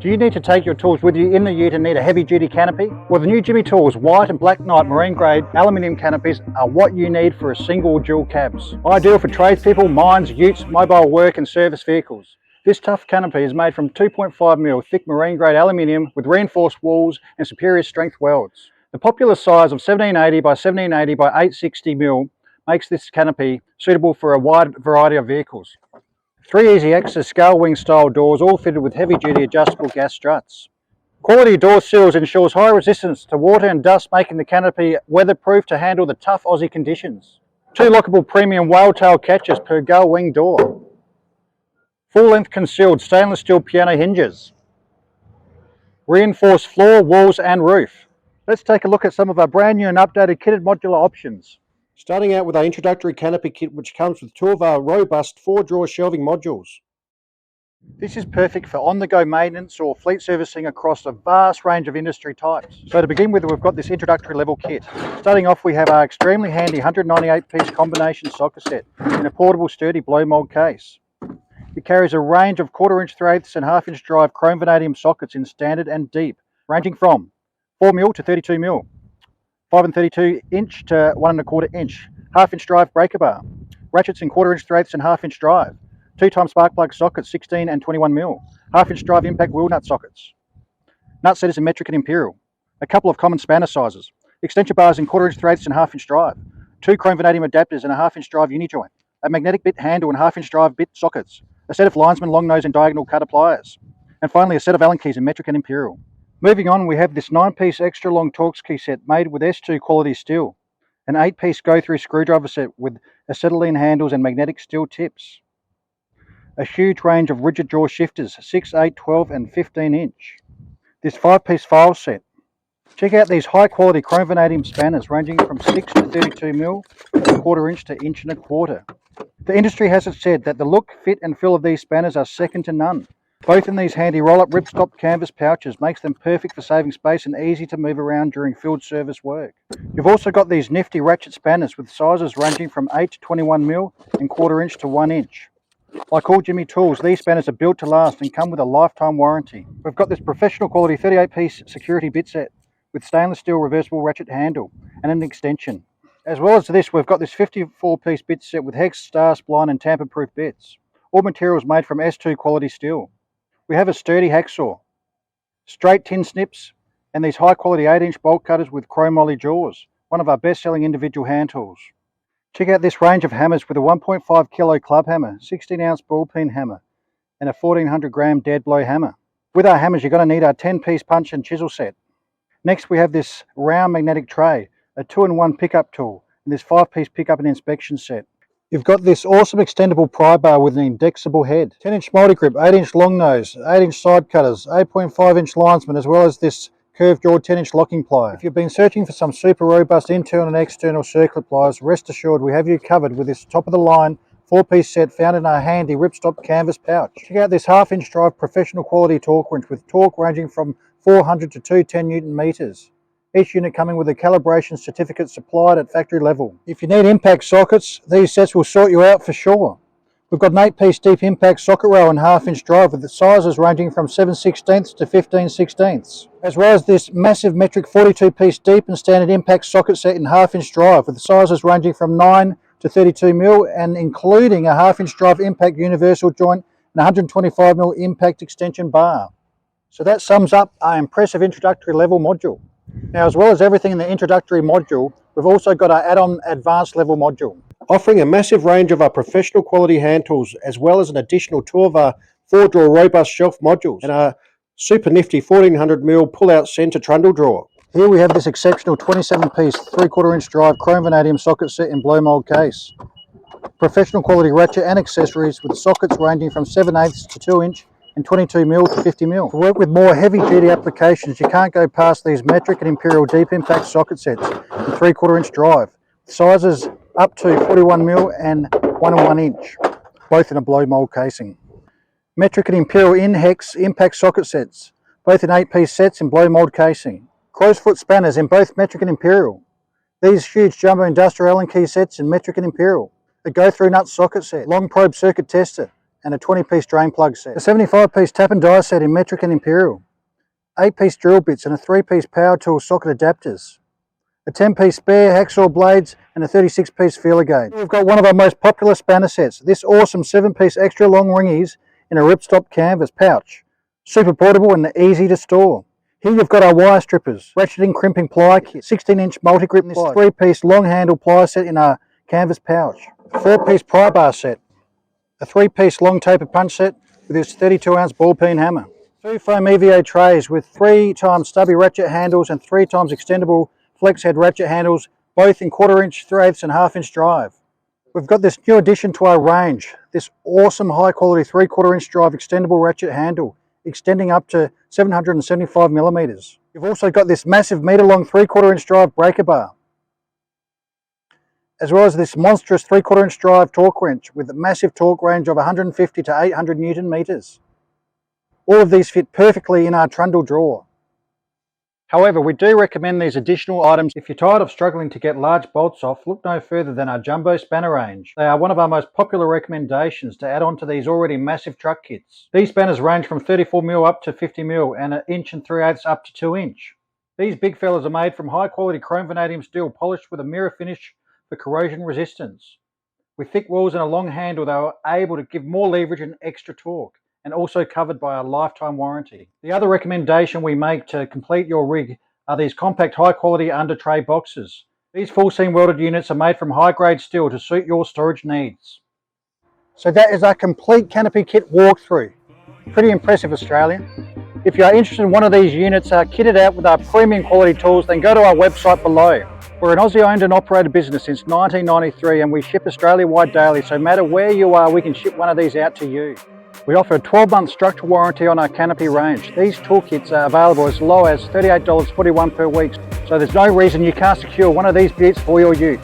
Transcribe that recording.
Do you need to take your tools with you in the ute and need a heavy duty canopy? Well, the new Jimmy Tools white and black night marine grade aluminium canopies are what you need for a single or dual cabs. Ideal for tradespeople, mines, utes, mobile work and service vehicles. This tough canopy is made from 2.5mm thick marine grade aluminium with reinforced walls and superior strength welds. The popular size of 1780 by 1780 by 860mm makes this canopy suitable for a wide variety of vehicles. 3 easy access scale wing style doors, all fitted with heavy duty adjustable gas struts. Quality door sills ensures high resistance to water and dust, making the canopy weatherproof to handle the tough Aussie conditions. 2 lockable premium whale tail catches per gull wing door. Full length concealed stainless steel piano hinges. Reinforced floor, walls and roof. Let's take a look at some of our brand new and updated kitted modular options. Starting out with our introductory canopy kit, which comes with 2 of our robust 4-drawer shelving modules. This is perfect for on-the-go maintenance or fleet servicing across a vast range of industry types. So to begin with, we've got this introductory level kit. Starting off, we have our extremely handy 198-piece combination socket set in a portable sturdy blow mold case. It carries a range of 1/4" 3/8" and 1/2" drive chrome vanadium sockets in standard and deep, ranging from 4mm to 32mm. 5 32" to 1 1/4", 1/2" drive breaker bar, ratchets in 1/4" 3/8" and 1/2" drive, 2x spark plug sockets 16 and 21mm, 1/2" drive impact wheel nut sockets, nut setters in metric and imperial, a couple of common spanner sizes, extension bars in 1/4" 3/8" and 1/2" drive, 2 chrome vanadium adapters and a 1/2" drive uni joint, a magnetic bit handle and 1/2" drive bit sockets, a set of linesman long nose and diagonal cutter pliers, and finally a set of Allen keys in metric and imperial. Moving on, we have this 9-piece extra long Torx key set made with S2 quality steel, an 8-piece go-through screwdriver set with acetylene handles and magnetic steel tips, a huge range of rigid jaw shifters 6, 8, 12 and 15-inch, this 5-piece file set. Check out these high quality chrome vanadium spanners ranging from 6 to 32mm, 1/4" to 1 1/4". The industry has it said that the look, fit and feel of these spanners are second to none. Both in these handy roll-up ripstop canvas pouches makes them perfect for saving space and easy to move around during field service work. You've also got these nifty ratchet spanners with sizes ranging from 8 to 21mm and 1/4" to 1". Like all Jimmy Tools, these spanners are built to last and come with a lifetime warranty. We've got this professional quality 38-piece security bit set with stainless steel reversible ratchet handle and an extension. As well as this, we've got this 54-piece bit set with hex, star, spline and tamper-proof bits. All materials made from S2 quality steel. We have a sturdy hacksaw, straight tin snips, and these high-quality 8-inch bolt cutters with chrome moly jaws, one of our best-selling individual hand tools. Check out this range of hammers with a 1.5 kilo club hammer, 16-ounce ball peen hammer, and a 1400 gram dead blow hammer. With our hammers, you're going to need our 10-piece punch and chisel set. Next, we have this round magnetic tray, a 2-in-1 pickup tool, and this 5-piece pickup and inspection set. You've got this awesome extendable pry bar with an indexable head, 10-inch multi-grip, 8-inch long nose, 8-inch side cutters, 8.5-inch linesman, as well as this curved jaw 10-inch locking plier. If you've been searching for some super robust internal and external circlip pliers, rest assured we have you covered with this top-of-the-line 4-piece set found in our handy ripstop canvas pouch. Check out this 1/2" drive professional quality torque wrench with torque ranging from 400 to 210 Newton meters. Each unit coming with a calibration certificate supplied at factory level. If you need impact sockets, these sets will sort you out for sure. We've got an 8-piece deep impact socket rail and 1/2" drive with the sizes ranging from 7/16 to 15/16, as well as this massive metric 42-piece deep and standard impact socket set in 1/2" drive with the sizes ranging from 9 to 32mm and including a 1/2" drive impact universal joint and 125mm impact extension bar. So that sums up our impressive introductory level module. Now, as well as everything in the introductory module, we've also got our add-on advanced level module, offering a massive range of our professional quality hand tools, as well as an additional 2 of our 4-drawer robust shelf modules and our super nifty 1400mm pull-out center trundle drawer. Here we have this exceptional 27-piece 3/4" drive chrome vanadium socket set in blow mold case. Professional quality ratchet and accessories with sockets ranging from 7/8 to 2-inch and 22mm to 50mm. To work with more heavy-duty applications, you can't go past these metric and imperial deep impact socket sets in 3/4" drive. Sizes up to 41mm and 1 1", both in a blow mold casing. Metric and imperial in-hex impact socket sets, both in 8-piece sets in blow mold casing. Crow's foot spanners in both metric and imperial. These huge jumbo industrial Allen key sets in metric and imperial. A go-through nut socket set, long probe circuit tester, and a 20-piece drain plug set. A 75-piece tap and die set in metric and imperial. 8-piece drill bits and a 3-piece power tool socket adapters. A 10-piece spare hacksaw blades and a 36-piece feeler gauge. We've got one of our most popular spanner sets, this awesome 7-piece extra long ringies in a ripstop canvas pouch. Super portable and easy to store. Here you've got our wire strippers, ratcheting crimping ply kit, 16-inch multi-grip, this 3-piece long handle ply set in a canvas pouch. 4-piece pry bar set. A 3-piece long taper punch set with this 32-ounce ball peen hammer. 2 foam EVA trays with 3x stubby ratchet handles and 3x extendable flex head ratchet handles, both in 1/4 inch, 3/8 and 1/2 inch drive. We've got this new addition to our range, this awesome high quality 3/4 inch drive extendable ratchet handle, extending up to 775 millimeters. You've also got this massive meter long 3/4 inch drive breaker bar, as well as this monstrous 3/4 inch drive torque wrench with a massive torque range of 150 to 800 Newton meters. All of these fit perfectly in our trundle drawer. However, we do recommend these additional items if you're tired of struggling to get large bolts off. Look no further than our jumbo spanner range. They are one of our most popular recommendations to add on to these already massive truck kits. These spanners range from 34mm up to 50mm and 1 3/8 up to 2 inch. These big fellas are made from high quality chrome vanadium steel polished with a mirror finish for corrosion resistance. With thick walls and a long handle, they are able to give more leverage and extra torque, and also covered by a lifetime warranty. The other recommendation we make to complete your rig are these compact high quality under tray boxes. These full seam welded units are made from high grade steel to suit your storage needs. So that is our complete Canopy kit walkthrough. Pretty impressive, Australian. If you are interested in one of these units kitted out with our premium quality tools, then go to our website below. We're an Aussie owned and operated business since 1993 and we ship Australia-wide daily, so no matter where you are, we can ship one of these out to you. We offer a 12-month structural warranty on our Canopy range. These toolkits are available as low as $38.41 per week, so there's no reason you can't secure one of these beauts for your ute.